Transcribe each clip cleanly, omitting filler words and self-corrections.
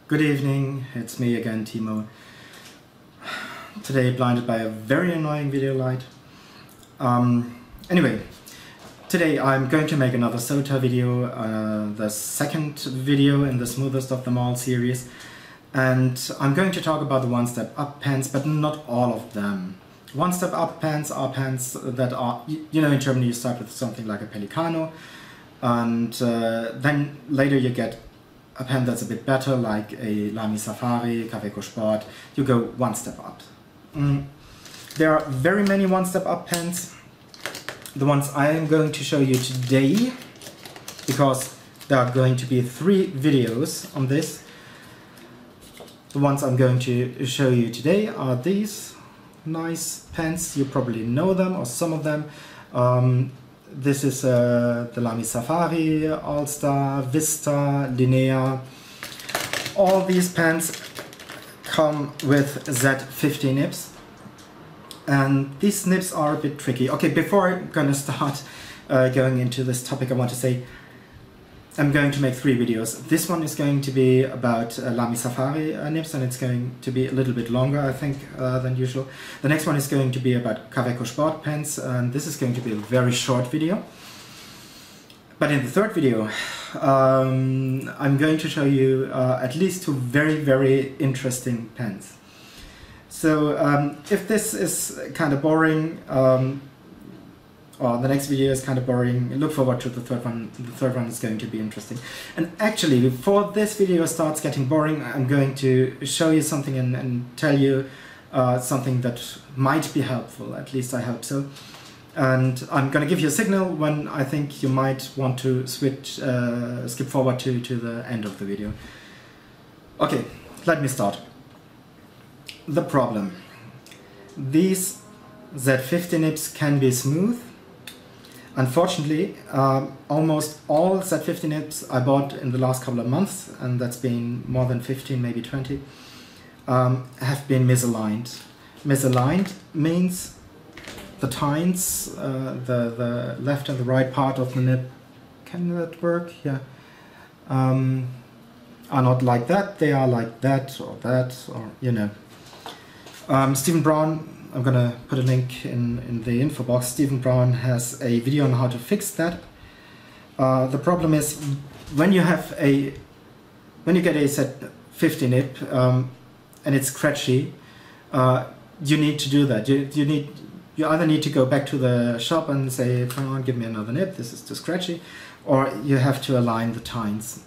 Good evening, it's me again, Timo. Today blinded by a very annoying video light. Anyway, today I'm going to make another SOTA video, the second video in the smoothest of them all series. And I'm going to talk about the one-step up pans, but not all of them. One-step up pans are pans that are, you know, in Germany you start with something like a Pelicano, and then later you get a pen that's a bit better, like a Lamy Safari, Kaweco Sport. You go one step up. There are very many one-step up pens. The ones I am going to show you today, because there are going to be 3 videos on this. The ones I'm going to show you today are these nice pens. You probably know them, or some of them. This is the Lamy Safari, All-Star, Vista, Linnea. All these pens come with Z50 nibs. And these nibs are a bit tricky. Okay, before I'm gonna start going into this topic, I want to say I'm going to make 3 videos. This one is going to be about Lamy Safari nibs, and it's going to be a little bit longer, I think, than usual. The next one is going to be about Kaweco Sport pens, and this is going to be a very short video. But in the third video, I'm going to show you at least 2 very, very interesting pens. So if this is kind of boring, or the next video is kind of boring, look forward to the third one. The third one is going to be interesting. And actually, before this video starts getting boring, I'm going to show you something and tell you something that might be helpful, at least I hope so. And I'm going to give you a signal when I think you might want to skip forward to the end of the video. Okay, let me start. The problem. These Z50 nibs can be smooth. Unfortunately, almost all Z50 nibs I bought in the last couple of months, and that's been more than 15, maybe 20, have been misaligned. Misaligned means the tines, the left and the right part of the nib, can that work? Yeah. Are not like that, they are like that, or you know. Stephen Brown, I'm gonna put a link in the info box. Stephen Brown has a video on how to fix that. The problem is when you get a Z50 nib and it's scratchy, you need to do that. You either need to go back to the shop and say, come on, give me another nib, this is too scratchy, or you have to align the tines.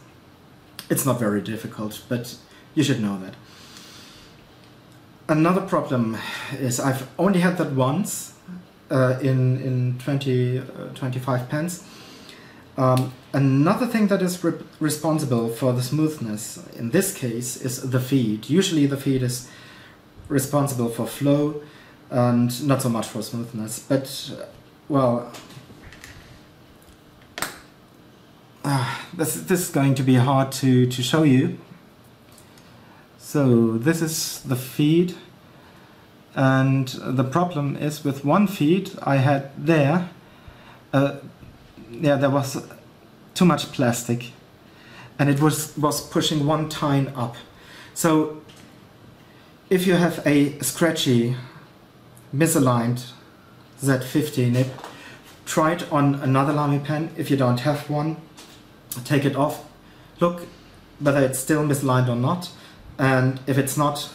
It's not very difficult, but you should know that. Another problem is I've only had that once in 25 pens. Another thing that is responsible for the smoothness in this case is the feed. Usually the feed is responsible for flow and not so much for smoothness, but well, this is going to be hard to show you. So this is the feed, and the problem is with one feed I had there, there was too much plastic, and it was pushing one tine up. So if you have a scratchy, misaligned Z50 nib, try it on another Lamy pen. If you don't have one, take it off, look whether it's still misaligned or not. And if it's not,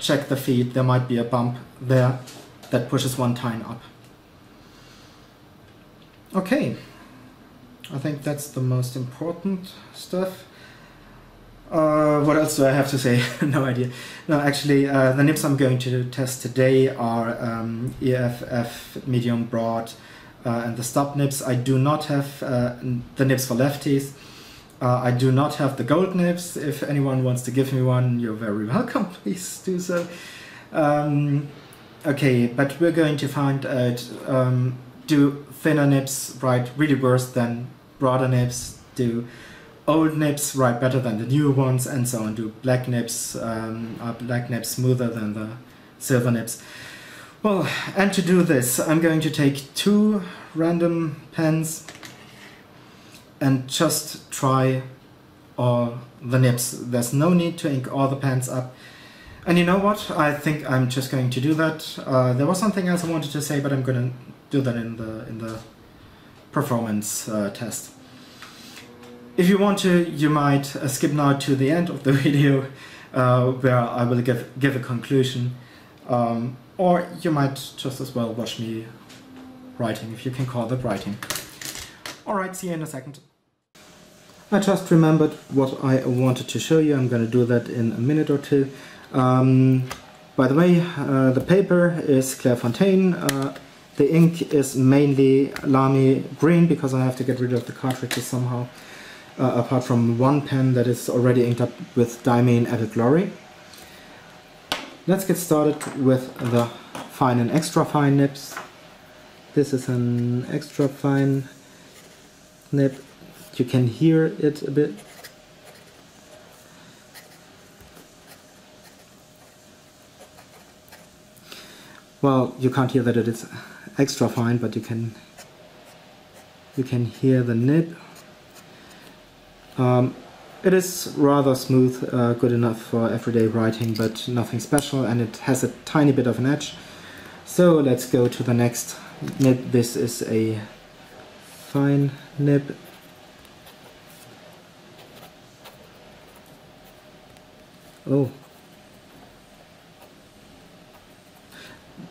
check the feed. There might be a bump there that pushes one tine up. Okay, I think that's the most important stuff. What else do I have to say? No idea. No, actually, the nibs I'm going to test today are EFF medium broad and the Stub nibs. I do not have the nibs for lefties. I do not have the gold nibs. If anyone wants to give me one, you're very welcome, please do so. Okay, but we're going to find out, do thinner nibs write really worse than broader nibs? Do old nibs write better than the new ones, and so on? Do black nibs, are black nibs smoother than the silver nibs? Well, and to do this, I'm going to take 2 random pens and just try all the nibs. There's no need to ink all the pens up. And you know what? I think I'm just going to do that. There was something else I wanted to say, but I'm going to do that in the performance test. If you want to, you might skip now to the end of the video, where I will give a conclusion, or you might just as well watch me writing, if you can call that writing. Alright, see you in a second. I just remembered what I wanted to show you. I'm going to do that in a minute or two. By the way, the paper is Clairefontaine. The ink is mainly Lamy green, because I have to get rid of the cartridges somehow, apart from one pen that is already inked up with Diamine Added Glory. Let's get started with the fine and extra fine nibs. This is an extra fine nib. You can hear it a bit. Well, you can't hear that it is extra fine, but you can hear the nib. It is rather smooth, good enough for everyday writing, but nothing special, and it has a tiny bit of an edge. So let's go to the next nib. This is a fine nib. Oh.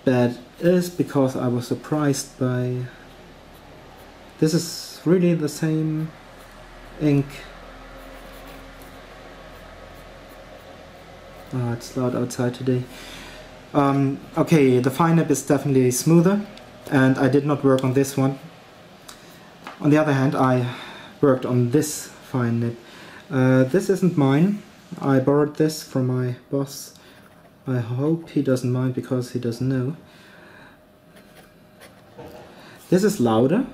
That is because I was surprised by... This is really the same ink. Oh, it's loud outside today. Okay, the fine nib is definitely smoother, and I did not work on this one. On the other hand, I worked on this fine nib. This isn't mine. I borrowed this from my boss. I hope he doesn't mind, because he doesn't know. This is louder.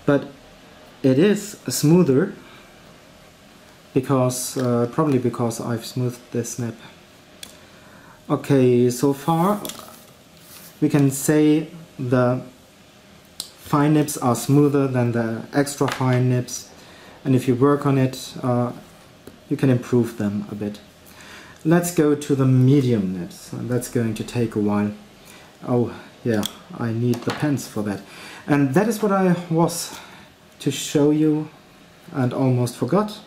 But it is smoother, because probably because I've smoothed this nib. Okay, so far we can say the fine nibs are smoother than the extra fine nibs, and if you work on it, you can improve them a bit. Let's go to the medium nibs, and that's going to take a while. Oh yeah, I need the pens for that. And that is what I was to show you and almost forgot.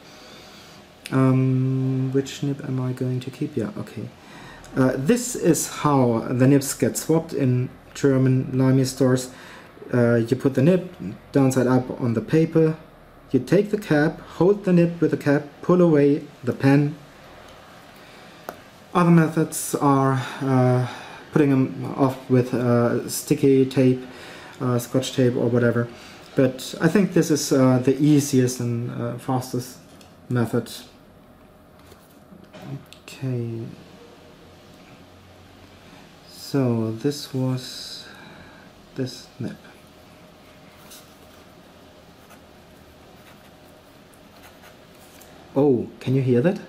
Which nib am I going to keep? Yeah, okay. This is how the nibs get swapped in German Lamy stores. You put the nib downside up on the paper, you take the cap, hold the nib with the cap, pull away the pen. Other methods are putting them off with sticky tape, scotch tape or whatever. But I think this is the easiest and fastest method. Okay. So this was this nib. Oh, can you hear that?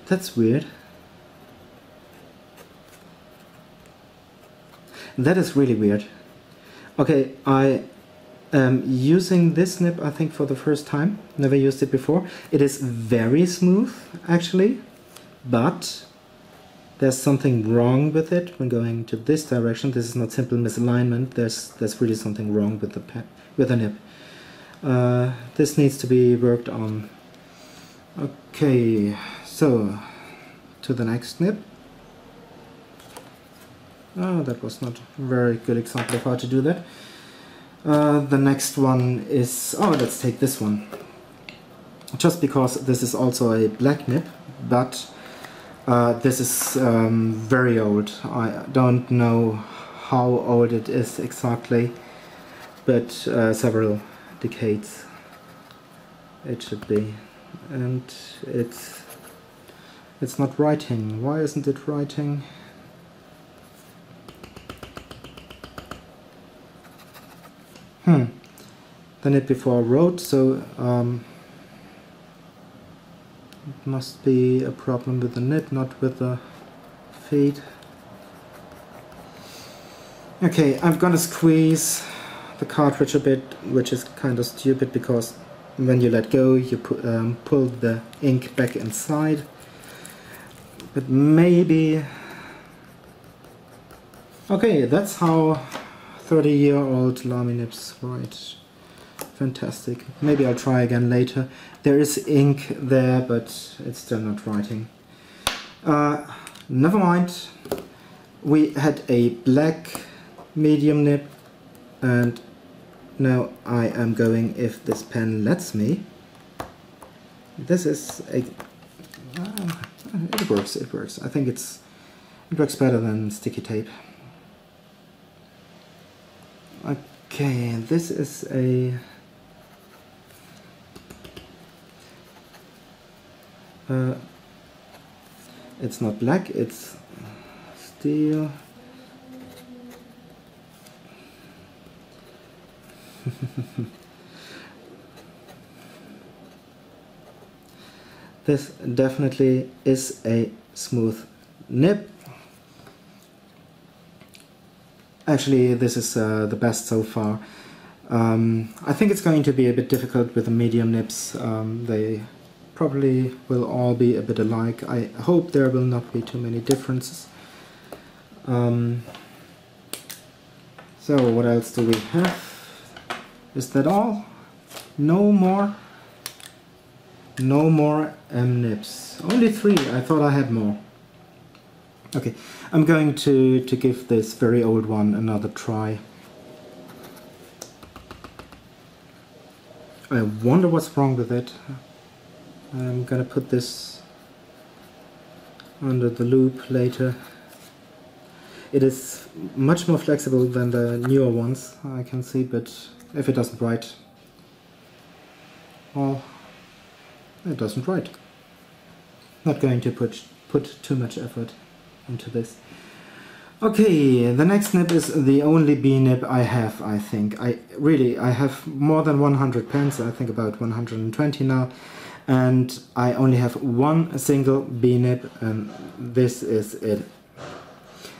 That's weird. That is really weird. Okay, I am using this nib, I think, for the first time. Never used it before. It is very smooth, actually, but there's something wrong with it when going to this direction. This is not simple misalignment. There's really something wrong with the nib. This needs to be worked on. Okay, so to the next nib. Oh, that was not a very good example of how to do that. The next one is... oh, let's take this one. Just because this is also a black nib, but this is very old. I don't know how old it is exactly, but several decades it should be. And it's not writing. Why isn't it writing? The nib before wrote, so it must be a problem with the nib, not with the feed. Okay, I'm gonna squeeze the cartridge a bit, which is kind of stupid because when you let go you pull the ink back inside. But maybe... Okay, that's how 30-year-old Lamy nibs write. Fantastic. Maybe I'll try again later. There is ink there, but it's still not writing. Never mind. We had a black medium nib, and now I am going, if this pen lets me. This is a... it works, it works. I think it works better than sticky tape. Okay, this is a... it's not black, it's steel. This definitely is a smooth nib. Actually, this is the best so far. I think it's going to be a bit difficult with the medium nibs. They probably will all be a bit alike. I hope there will not be too many differences. So what else do we have? Is that all? No more? No more M nibs. Only 3. I thought I had more. Okay, I'm going to give this very old one another try. I wonder what's wrong with it. I'm gonna put this under the loop later. It is much more flexible than the newer ones, I can see, but if it doesn't write, well, it doesn't write. Not going to put too much effort into this. Okay, the next nib is the only B nib I have, I think. I have more than 100 pens, I think about 120 now, and I only have one single B nib, and this is it.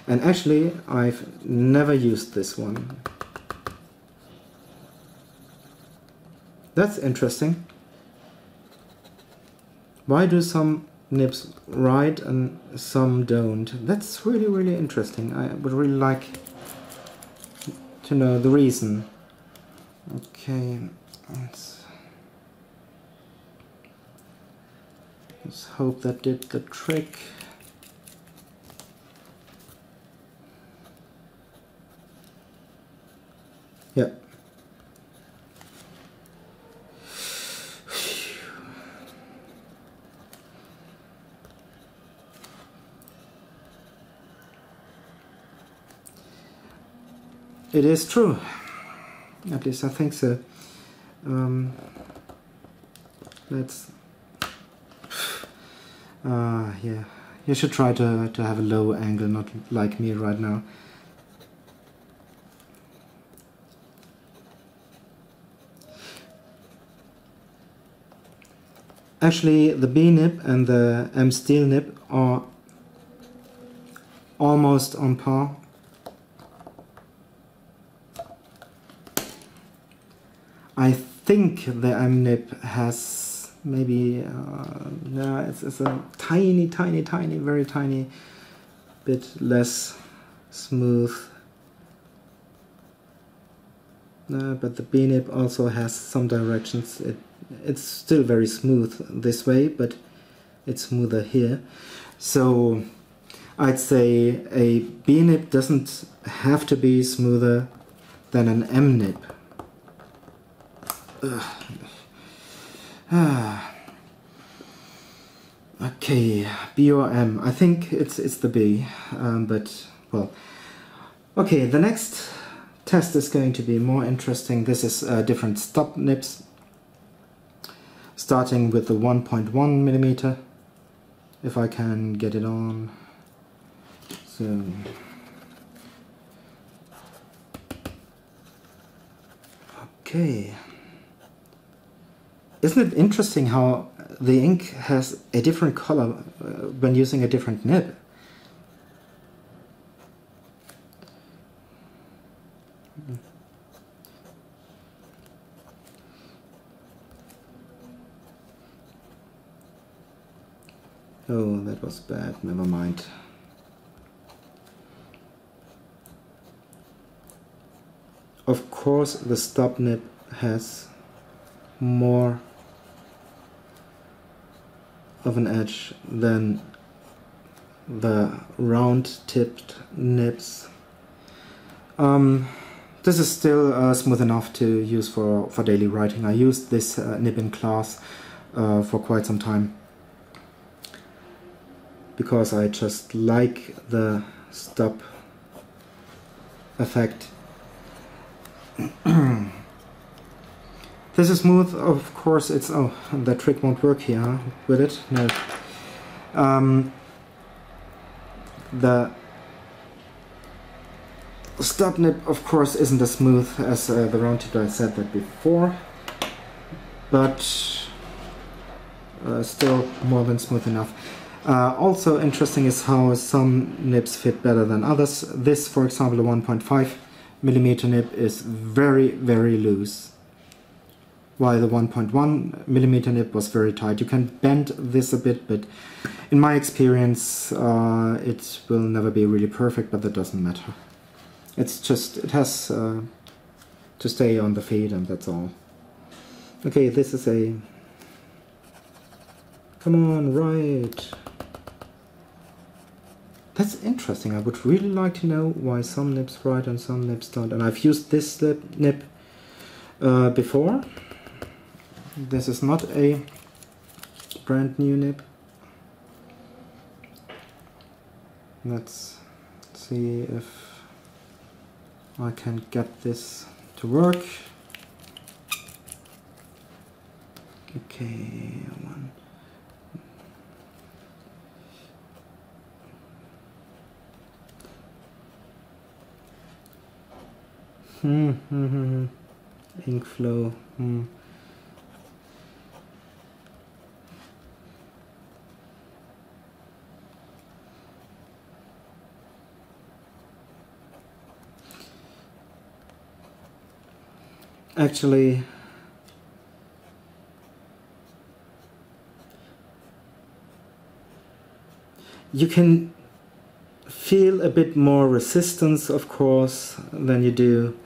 And actually, I've never used this one. That's interesting. Why do some nibs write and some don't? That's really, really interesting. I would really like to know the reason. Okay, let's hope that did the trick. Yeah. It is true. At least I think so. Let's... yeah. You should try to have a low angle, not like me right now. Actually, the B nib and the M steel nib are almost on par. I think the M nib has maybe, no, it's a tiny, very tiny bit less smooth. But the B nib also has some directions. It's still very smooth this way, but it's smoother here. So I'd say a B nib doesn't have to be smoother than an M nib. Okay, B or M. I think it's the B, but well. Okay, the next test is going to be more interesting. This is different Stub nibs, starting with the 1.1 millimeter. If I can get it on. So. Okay. Isn't it interesting how the ink has a different color when using a different nib. Oh, that was bad, never mind. Of course, the Stub nib has more of an edge than the round-tipped nibs. This is still smooth enough to use for daily writing. I used this nib in class for quite some time, because I just like the Stub effect. This is smooth, of course. It's, oh, that trick won't work here, huh? Will it? No. The Stub nib, of course, isn't as smooth as the round tip. I said that before, but still more than smooth enough. Also interesting is how some nibs fit better than others. This, for example, the 1.5mm nib is very, very loose, while the 1.1mm nib was very tight. You can bend this a bit, but in my experience it will never be really perfect, but that doesn't matter. It's just, it has to stay on the feed, and that's all. Okay, this is a... Come on, right. That's interesting. I would really like to know why some nibs write and some nibs don't. And I've used this nib before. This is not a brand new nib. Let's see if I can get this to work. Okay, one. Ink flow. Actually, you can feel a bit more resistance, of course, than you do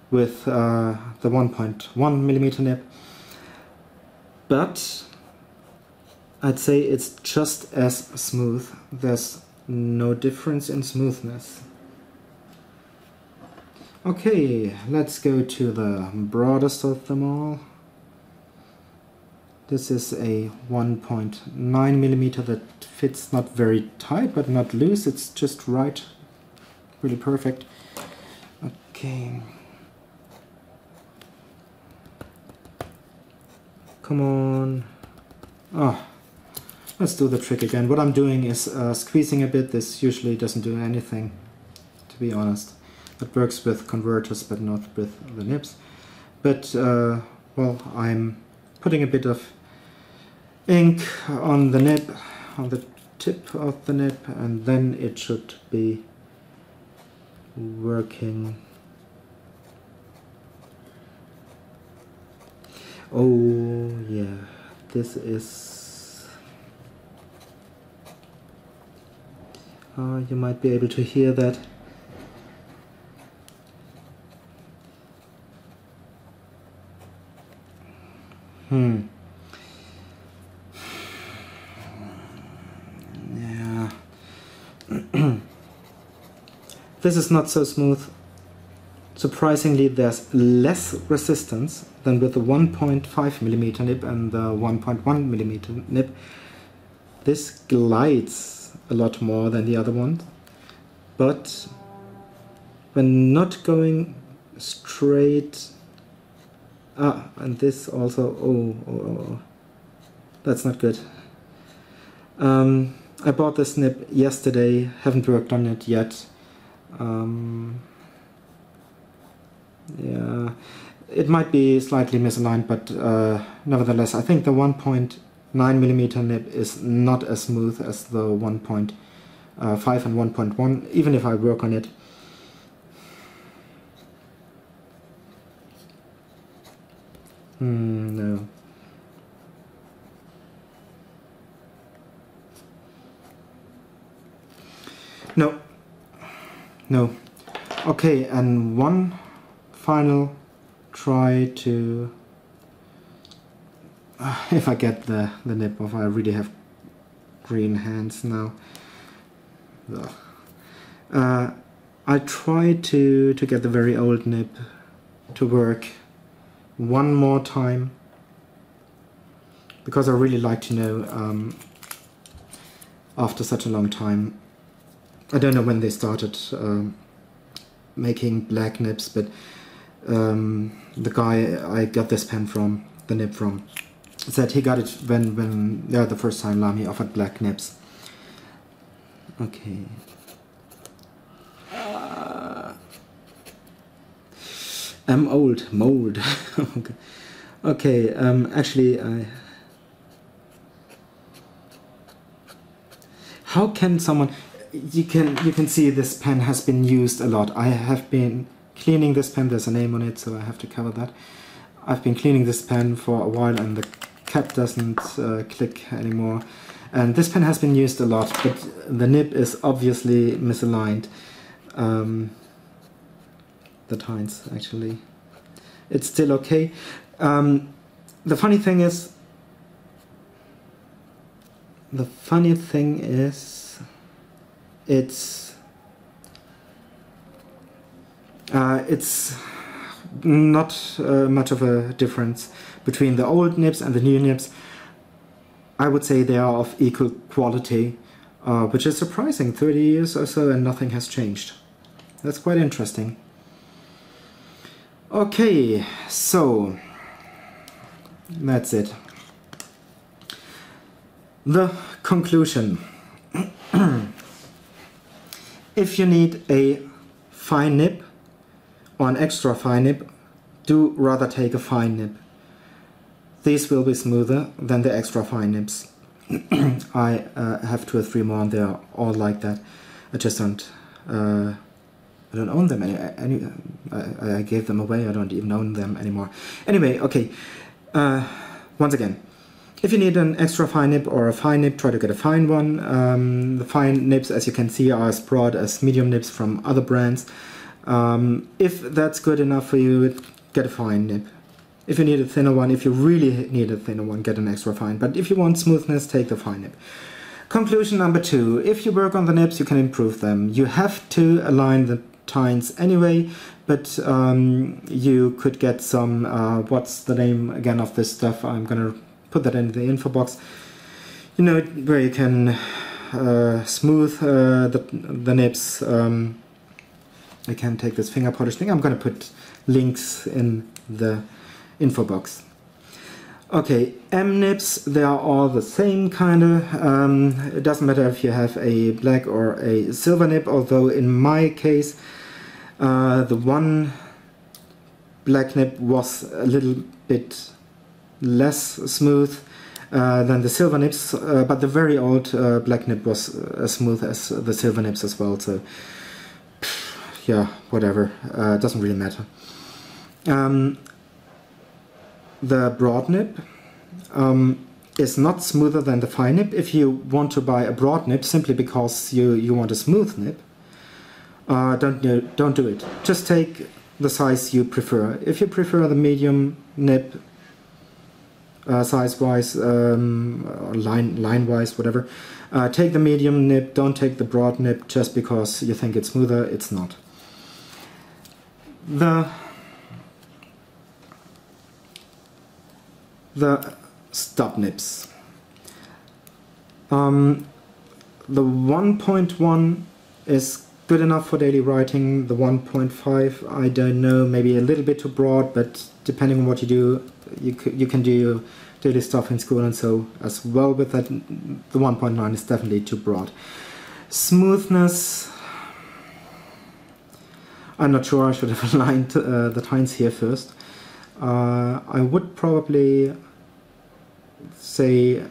with the 1.1mm nib, but I'd say it's just as smooth. There's no difference in smoothness. Okay, let's go to the broadest of them all. This is a 1.9mm that fits not very tight but not loose. It's just right, really perfect. Okay. Come on. Oh, let's do the trick again. What I'm doing is squeezing a bit. This usually doesn't do anything, to be honest. It works with converters but not with the nibs. But, well, I'm putting a bit of ink on the nib, on the tip of the nib, and then it should be working. Oh yeah, this is... you might be able to hear that. Yeah. This is not so smooth. Surprisingly, there's less resistance than with the 1.5mm nib and the 1.1mm nib. This glides a lot more than the other one, but when not going straight... and this also... Oh, that's not good. I bought this nib yesterday, haven't worked on it yet. Yeah, it might be slightly misaligned, but nevertheless, I think the 1.1 9mm nib is not as smooth as the 1.5 and 1.1, even if I work on it. No. No. No. Okay, and one final try to... if I get the nib off, I really have green hands now. I tried to get the very old nib to work one more time, because I really like to know, after such a long time, I don't know when they started making black nibs, but the guy I got this pen from, the nib from, said he got it when the first time Lamy offered black nibs. Okay. I'm old, mold. Okay. Okay, actually, how can someone... You can see this pen has been used a lot. I have been cleaning this pen. There's a name on it, so I have to cover that. I've been cleaning this pen for a while, and the cap doesn't click anymore. And this pen has been used a lot, but the nib is obviously misaligned. The tines, actually. It's still okay. The funny thing is, it's not much of a difference between the old nibs and the new nibs. I would say they are of equal quality, which is surprising. 30 years or so and nothing has changed. That's quite interesting. Okay, so that's it. The conclusion. If you need a fine nib or an extra fine nib, do rather take a fine nib. These will be smoother than the extra fine nibs. I have 2 or 3 more, and they are all like that. I just don't. I don't own them I gave them away. I don't even own them anymore. Anyway, okay. Once again, if you need an extra fine nib or a fine nib, try to get a fine one. The fine nibs, as you can see, are as broad as medium nibs from other brands. If that's good enough for you, get a fine nib. If you need a thinner one, if you really need a thinner one, get an extra fine. But if you want smoothness, take the fine nib. Conclusion number 2. If you work on the nibs, you can improve them. You have to align the tines anyway, but you could get some, what's the name again of this stuff? I'm gonna put that in the info box. You know, where you can smooth the nibs. I can take this finger polish thing. I'm gonna put links in the info box. Okay, M nibs, they are all the same kinda. It doesn't matter if you have a black or a silver nib, although in my case the one black nib was a little bit less smooth than the silver nibs, but the very old black nib was as smooth as the silver nibs as well, so yeah, whatever, doesn't really matter. The broad nib is not smoother than the fine nib. If you want to buy a broad nib simply because you want a smooth nib, don't do it. Just take the size you prefer. If you prefer the medium nib, size-wise, line-wise, whatever, take the medium nib. Don't take the broad nib just because you think it's smoother. It's not. The stub nibs. The 1.1 is good enough for daily writing. The 1.5, I don't know, maybe a little bit too broad, but depending on what you do, you can do your daily stuff in school and so as well with that. The 1.9 is definitely too broad. Smoothness, I'm not sure. I should have aligned the tines here first. I would probably say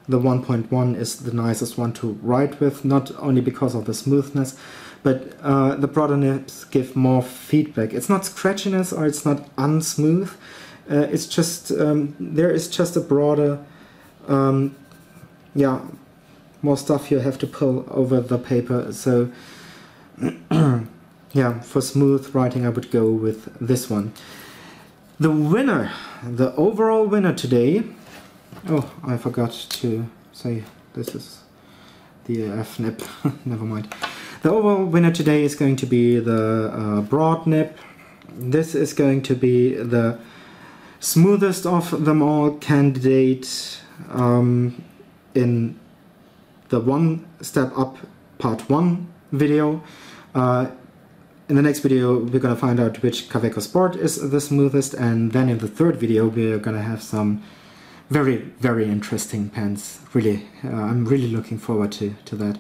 the 1.1 is the nicest one to write with, not only because of the smoothness, but the broader nibs give more feedback. It's not scratchiness or it's not unsmooth. It's just there is just a broader, yeah, more stuff you have to pull over the paper. So yeah, for smooth writing I would go with this one. The winner, the overall winner today, oh, I forgot to say this is the F nib, never mind. The overall winner today is going to be the broad nib. This is going to be the smoothest of them all candidate in the One Step Up Part 1 video. In the next video we're going to find out which Kaweco Sport is the smoothest, and then in the third video we're going to have some very, very interesting pens. Really, I'm really looking forward to that.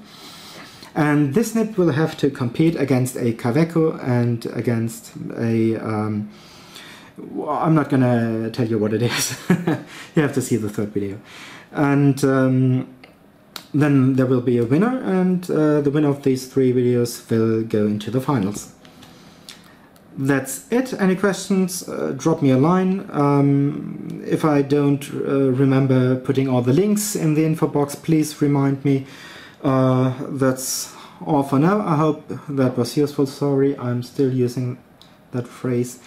And this nib will have to compete against a Kaweco and against a... I'm not going to tell you what it is. You have to see the third video. And then there will be a winner, and the winner of these 3 videos will go into the finals. That's it. Any questions, drop me a line. If I don't remember putting all the links in the info box, please remind me. That's all for now. I hope that was useful. Sorry, I'm still using that phrase.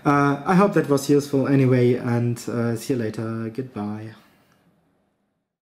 I hope that was useful anyway, and see you later. Goodbye.